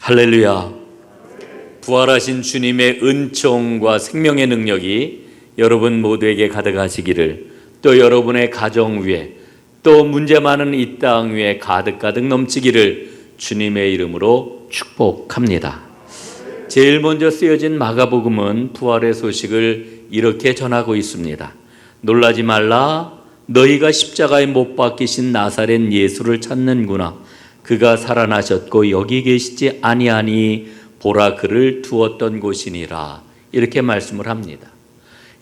할렐루야. 부활하신 주님의 은총과 생명의 능력이 여러분 모두에게 가득하시기를, 또 여러분의 가정 위에, 또 문제 많은 이 땅 위에 가득가득 넘치기를 주님의 이름으로 축복합니다. 제일 먼저 쓰여진 마가복음은 부활의 소식을 이렇게 전하고 있습니다. 놀라지 말라, 너희가 십자가에 못 박히신 나사렛 예수를 찾는구나. 그가 살아나셨고 여기 계시지 아니하니 보라, 그를 두었던 곳이니라. 이렇게 말씀을 합니다.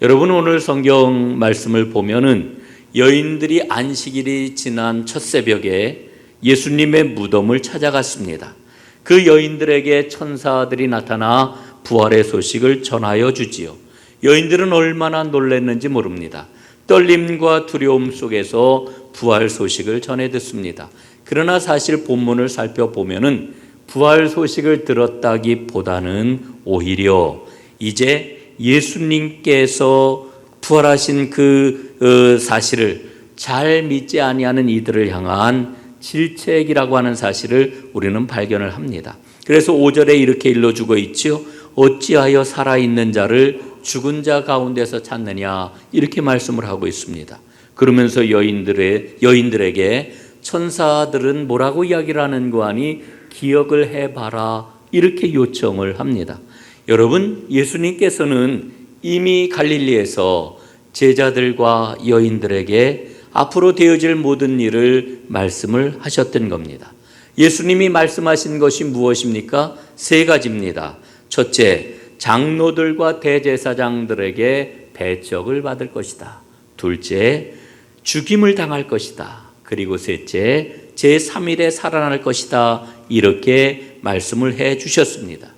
여러분, 오늘 성경 말씀을 보면은 여인들이 안식일이 지난 첫 새벽에 예수님의 무덤을 찾아갔습니다. 그 여인들에게 천사들이 나타나 부활의 소식을 전하여 주지요. 여인들은 얼마나 놀랐는지 모릅니다. 떨림과 두려움 속에서 부활 소식을 전해 듣습니다. 그러나 사실 본문을 살펴보면은 부활 소식을 들었다기보다는 오히려 이제 예수님께서 부활하신 그 사실을 잘 믿지 아니하는 이들을 향한 질책이라고 하는 사실을 우리는 발견을 합니다. 그래서 5절에 이렇게 일러주고 있지요. 어찌하여 살아있는 자를 죽은 자 가운데서 찾느냐, 이렇게 말씀을 하고 있습니다. 그러면서 여인들에게 천사들은 뭐라고 이야기를 하는 거 아니 기억을 해봐라, 이렇게 요청을 합니다. 여러분, 예수님께서는 이미 갈릴리에서 제자들과 여인들에게 앞으로 되어질 모든 일을 말씀을 하셨던 겁니다. 예수님이 말씀하신 것이 무엇입니까? 세 가지입니다. 첫째, 장로들과 대제사장들에게 배척을 받을 것이다. 둘째, 죽임을 당할 것이다. 그리고 셋째, 제3일에 살아날 것이다. 이렇게 말씀을 해 주셨습니다.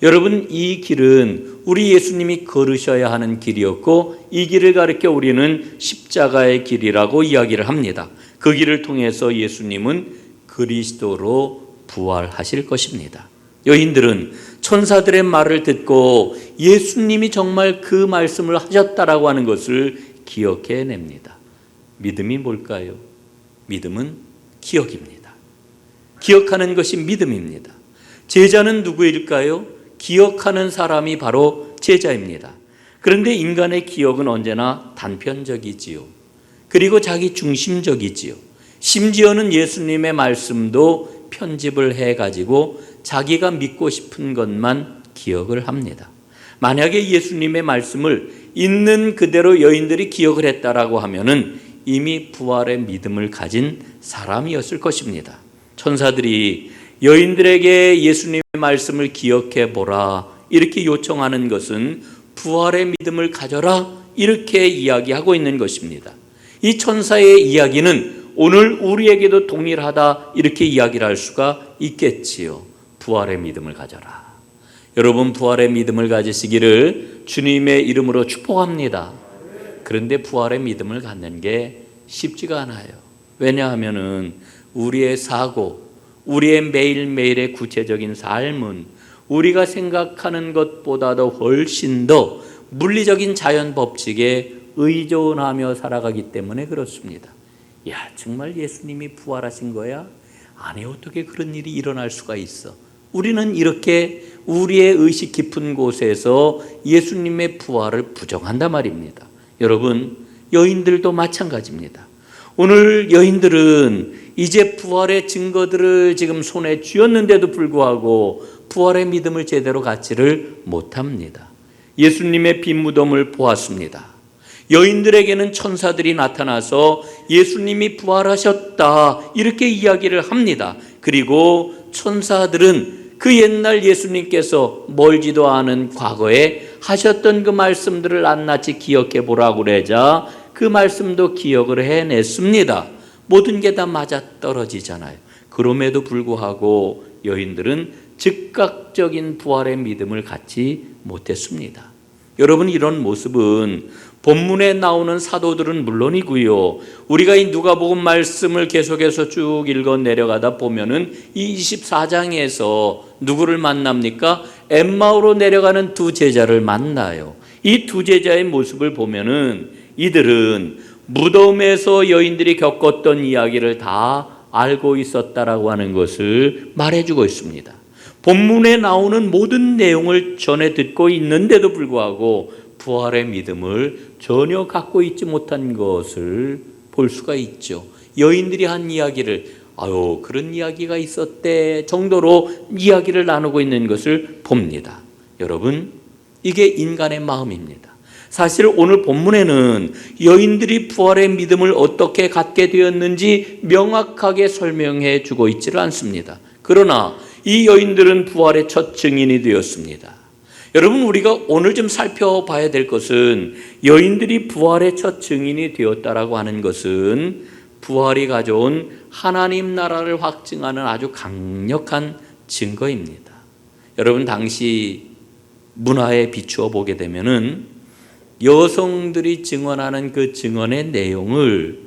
여러분, 이 길은 우리 예수님이 걸으셔야 하는 길이었고, 이 길을 가리켜 우리는 십자가의 길이라고 이야기를 합니다. 그 길을 통해서 예수님은 그리스도로 부활하실 것입니다. 여인들은 천사들의 말을 듣고 예수님이 정말 그 말씀을 하셨다라고 하는 것을 기억해냅니다. 믿음이 뭘까요? 믿음은 기억입니다. 기억하는 것이 믿음입니다. 제자는 누구일까요? 기억하는 사람이 바로 제자입니다. 그런데 인간의 기억은 언제나 단편적이지요. 그리고 자기 중심적이지요. 심지어는 예수님의 말씀도 편집을 해가지고 자기가 믿고 싶은 것만 기억을 합니다. 만약에 예수님의 말씀을 있는 그대로 여인들이 기억을 했다라고 하면은 이미 부활의 믿음을 가진 사람이었을 것입니다. 천사들이 여인들에게 예수님의 말씀을 기억해 보라, 이렇게 요청하는 것은 부활의 믿음을 가져라, 이렇게 이야기하고 있는 것입니다. 이 천사의 이야기는 오늘 우리에게도 동일하다, 이렇게 이야기를 할 수가 있겠지요. 부활의 믿음을 가져라. 여러분, 부활의 믿음을 가지시기를 주님의 이름으로 축복합니다. 그런데 부활의 믿음을 갖는 게 쉽지가 않아요. 왜냐하면은 우리의 사고, 우리의 매일매일의 구체적인 삶은 우리가 생각하는 것보다도 훨씬 더 물리적인 자연 법칙에 의존하며 살아가기 때문에 그렇습니다. 야, 정말 예수님이 부활하신 거야? 아니, 어떻게 그런 일이 일어날 수가 있어? 우리는 이렇게 우리의 의식 깊은 곳에서 예수님의 부활을 부정한단 말입니다. 여러분, 여인들도 마찬가지입니다. 오늘 여인들은 이제 부활의 증거들을 지금 손에 쥐었는데도 불구하고 부활의 믿음을 제대로 갖지를 못합니다. 예수님의 빈 무덤을 보았습니다. 여인들에게는 천사들이 나타나서 예수님이 부활하셨다, 이렇게 이야기를 합니다. 그리고 천사들은 그 옛날 예수님께서 멀지도 않은 과거에 하셨던 그 말씀들을 낱낱이 기억해 보라고 그러자 그 말씀도 기억을 해냈습니다. 모든 게 다 맞아떨어지잖아요. 그럼에도 불구하고 여인들은 즉각적인 부활의 믿음을 갖지 못했습니다. 여러분, 이런 모습은 본문에 나오는 사도들은 물론이고요, 우리가 이 누가복음 말씀을 계속해서 쭉 읽어 내려가다 보면은 이 24장에서 누구를 만납니까? 엠마오로 내려가는 두 제자를 만나요. 이 두 제자의 모습을 보면은 이들은 무덤에서 여인들이 겪었던 이야기를 다 알고 있었다라고 하는 것을 말해주고 있습니다. 본문에 나오는 모든 내용을 전해 듣고 있는데도 불구하고 부활의 믿음을 전혀 갖고 있지 못한 것을 볼 수가 있죠. 여인들이 한 이야기를 그런 이야기가 있었대 정도로 이야기를 나누고 있는 것을 봅니다. 여러분, 이게 인간의 마음입니다. 사실 오늘 본문에는 여인들이 부활의 믿음을 어떻게 갖게 되었는지 명확하게 설명해 주고 있지를 않습니다. 그러나 이 여인들은 부활의 첫 증인이 되었습니다. 여러분, 우리가 오늘 좀 살펴봐야 될 것은 여인들이 부활의 첫 증인이 되었다라고 하는 것은 부활이 가져온 하나님 나라를 확증하는 아주 강력한 증거입니다. 여러분, 당시 문화에 비추어 보게 되면은 여성들이 증언하는 그 증언의 내용을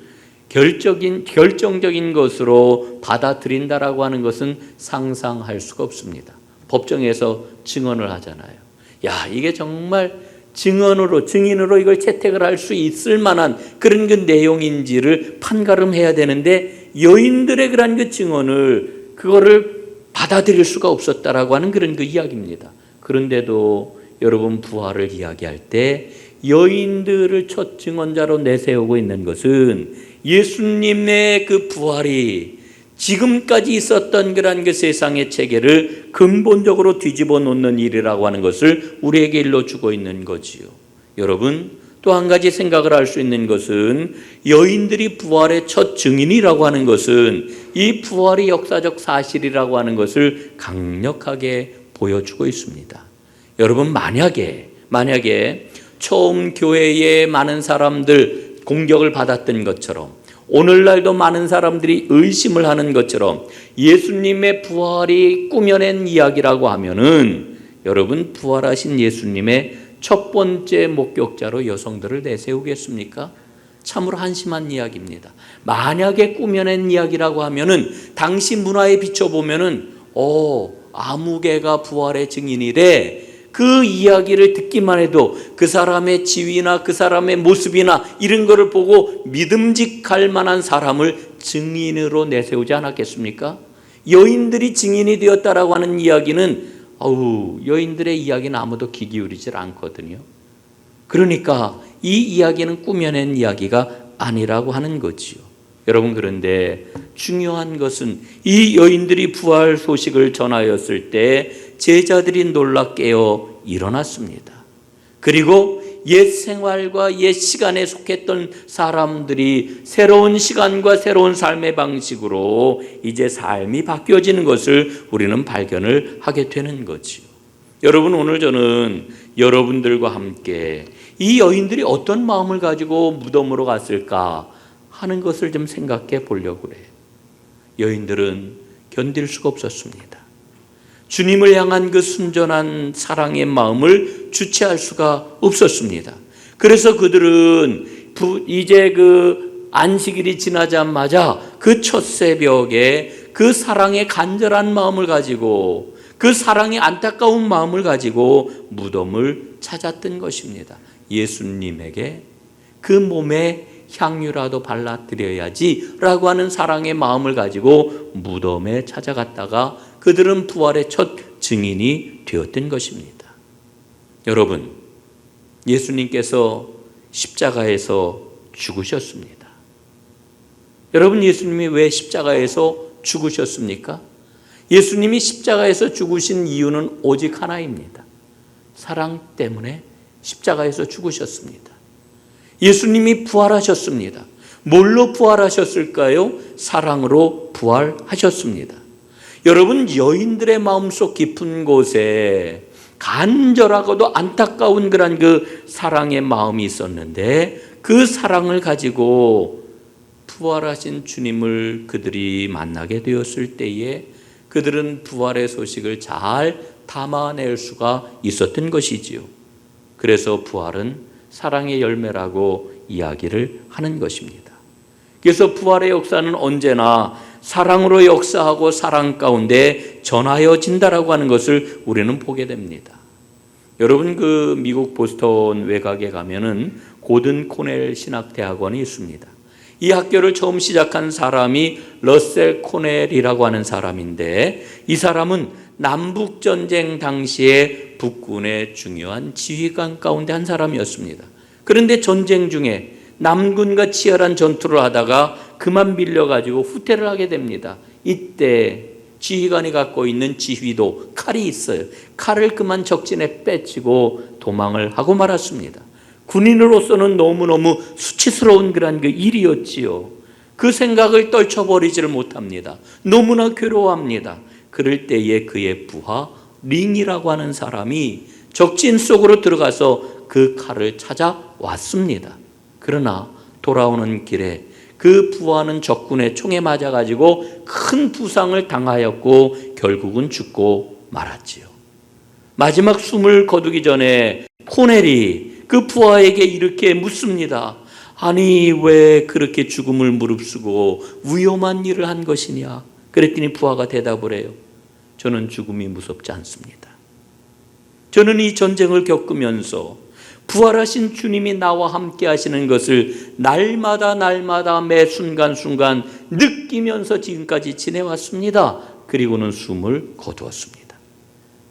결정적인 것으로 받아들인다라고 하는 것은 상상할 수가 없습니다. 법정에서 증언을 하잖아요. 이게 정말 증인으로 이걸 채택을 할 수 있을 만한 그런 그 내용인지를 판가름해야 되는데 여인들의 그런 그 증언을 그거를 받아들일 수가 없었다라고 하는 그런 그 이야기입니다. 그런데도 여러분, 부활을 이야기할 때 여인들을 첫 증언자로 내세우고 있는 것은 예수님의 그 부활이 지금까지 있었던 그런 그 세상의 체계를 근본적으로 뒤집어 놓는 일이라고 하는 것을 우리에게 일러주고 있는 거지요. 여러분, 또 한 가지 생각을 할 수 있는 것은 여인들이 부활의 첫 증인이라고 하는 것은 이 부활이 역사적 사실이라고 하는 것을 강력하게 보여주고 있습니다. 여러분, 만약에 처음 교회에 많은 사람들 공격을 받았던 것처럼 오늘날도 많은 사람들이 의심을 하는 것처럼 예수님의 부활이 꾸며낸 이야기라고 하면은 여러분, 부활하신 예수님의 첫 번째 목격자로 여성들을 내세우겠습니까? 참으로 한심한 이야기입니다. 만약에 꾸며낸 이야기라고 하면은 당시 문화에 비춰보면은 아무개가 부활의 증인이래, 그 이야기를 듣기만 해도 그 사람의 지위나 그 사람의 모습이나 이런 거를 보고 믿음직할 만한 사람을 증인으로 내세우지 않았겠습니까? 여인들이 증인이 되었다라고 하는 이야기는 여인들의 이야기는 아무도 귀 기울이질 않거든요. 그러니까 이 이야기는 꾸며낸 이야기가 아니라고 하는 거지요. 여러분, 그런데 중요한 것은 이 여인들이 부활 소식을 전하였을 때 제자들이 놀라 깨어 일어났습니다. 그리고 옛 생활과 옛 시간에 속했던 사람들이 새로운 시간과 새로운 삶의 방식으로 이제 삶이 바뀌어지는 것을 우리는 발견을 하게 되는 거지요. 여러분, 오늘 저는 여러분들과 함께 이 여인들이 어떤 마음을 가지고 무덤으로 갔을까 하는 것을 좀 생각해 보려고 그래요. 여인들은 견딜 수가 없었습니다. 주님을 향한 그 순전한 사랑의 마음을 주체할 수가 없었습니다. 그래서 그들은 이제 그 안식일이 지나자마자 그 첫 새벽에 그 사랑의 간절한 마음을 가지고, 그 사랑의 안타까운 마음을 가지고 무덤을 찾았던 것입니다. 예수님에게 그 몸에 향유라도 발라드려야지 라고 하는 사랑의 마음을 가지고 무덤에 찾아갔다가 그들은 부활의 첫 증인이 되었던 것입니다. 여러분, 예수님께서 십자가에서 죽으셨습니다. 여러분, 예수님이 왜 십자가에서 죽으셨습니까? 예수님이 십자가에서 죽으신 이유는 오직 하나입니다. 사랑 때문에 십자가에서 죽으셨습니다. 예수님이 부활하셨습니다. 뭘로 부활하셨을까요? 사랑으로 부활하셨습니다. 여러분, 여인들의 마음속 깊은 곳에 간절하고도 안타까운 그런 그 사랑의 마음이 있었는데 그 사랑을 가지고 부활하신 주님을 그들이 만나게 되었을 때에 그들은 부활의 소식을 잘 담아낼 수가 있었던 것이지요. 그래서 부활은 사랑의 열매라고 이야기를 하는 것입니다. 그래서 부활의 역사는 언제나 사랑으로 역사하고 사랑 가운데 전하여진다라고 하는 것을 우리는 보게 됩니다. 여러분, 그 미국 보스턴 외곽에 가면은 고든 코넬 신학대학원이 있습니다. 이 학교를 처음 시작한 사람이 러셀 코넬이라고 하는 사람인데, 이 사람은 남북전쟁 당시에 북군의 중요한 지휘관 가운데 한 사람이었습니다. 그런데 전쟁 중에 남군과 치열한 전투를 하다가 그만 밀려가지고 후퇴를 하게 됩니다. 이때 지휘관이 갖고 있는 지휘도 칼이 있어요. 칼을 그만 적진에 빼치고 도망을 하고 말았습니다. 군인으로서는 너무너무 수치스러운 그런 그 일이었지요. 그 생각을 떨쳐버리지를 못합니다. 너무나 괴로워합니다. 그럴 때에 그의 부하 링이라고 하는 사람이 적진 속으로 들어가서 그 칼을 찾아왔습니다. 그러나 돌아오는 길에 그 부하는 적군의 총에 맞아가지고 큰 부상을 당하였고 결국은 죽고 말았지요. 마지막 숨을 거두기 전에 코넬이 그 부하에게 이렇게 묻습니다. 아니 왜 그렇게 죽음을 무릅쓰고 위험한 일을 한 것이냐? 그랬더니 부하가 대답을 해요. 저는 죽음이 무섭지 않습니다. 저는 이 전쟁을 겪으면서 부활하신 주님이 나와 함께 하시는 것을 날마다 매 순간순간 느끼면서 지금까지 지내왔습니다. 그리고는 숨을 거두었습니다.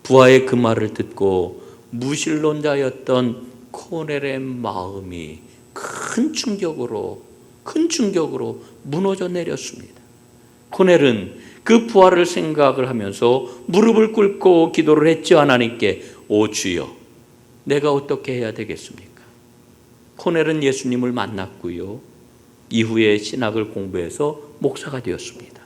부하의 그 말을 듣고 무신론자였던 코넬의 마음이 큰 충격으로 무너져 내렸습니다. 코넬은 그 부활을 생각을 하면서 무릎을 꿇고 기도를 했죠. 하나님께 오 주여 내가 어떻게 해야 되겠습니까? 코넬은 예수님을 만났고요. 이후에 신학을 공부해서 목사가 되었습니다.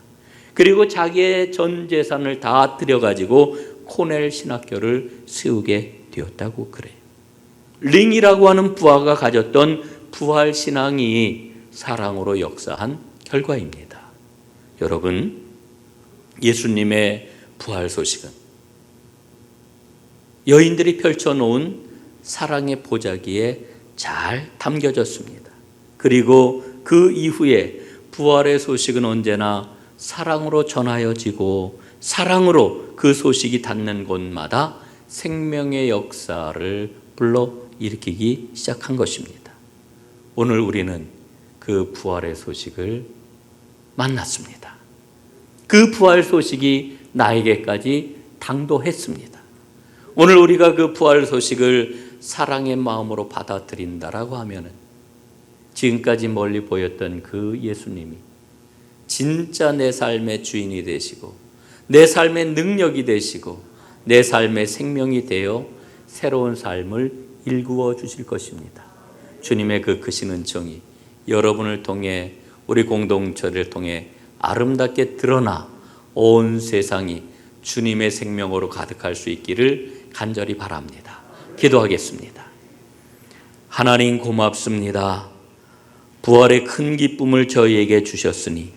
그리고 자기의 전 재산을 다 들여가지고 코넬 신학교를 세우게 되었다고 그래요. 링이라고 하는 부하가 가졌던 부활 신앙이 사랑으로 역사한 결과입니다. 여러분, 예수님의 부활 소식은 여인들이 펼쳐놓은 사랑의 보자기에 잘 담겨졌습니다. 그리고 그 이후에 부활의 소식은 언제나 사랑으로 전하여지고 사랑으로 그 소식이 닿는 곳마다 생명의 역사를 불러일으키기 시작한 것입니다. 오늘 우리는 그 부활의 소식을 만났습니다. 그 부활 소식이 나에게까지 당도했습니다. 오늘 우리가 그 부활 소식을 사랑의 마음으로 받아들인다라고 하면은 지금까지 멀리 보였던 그 예수님이 진짜 내 삶의 주인이 되시고 내 삶의 능력이 되시고 내 삶의 생명이 되어 새로운 삶을 일구어 주실 것입니다. 주님의 그 크신 은총이 여러분을 통해 우리 공동체를 통해 아름답게 드러나 온 세상이 주님의 생명으로 가득할 수 있기를 간절히 바랍니다. 기도하겠습니다. 하나님 고맙습니다. 부활의 큰 기쁨을 저희에게 주셨으니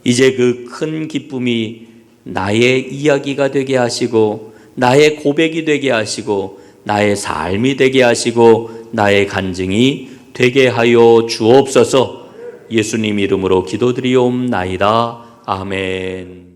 이제 그 큰 기쁨이 나의 이야기가 되게 하시고 나의 고백이 되게 하시고 나의 삶이 되게 하시고 나의 간증이 되게 하여 주옵소서. 예수님 이름으로 기도드리옵나이다. 아멘.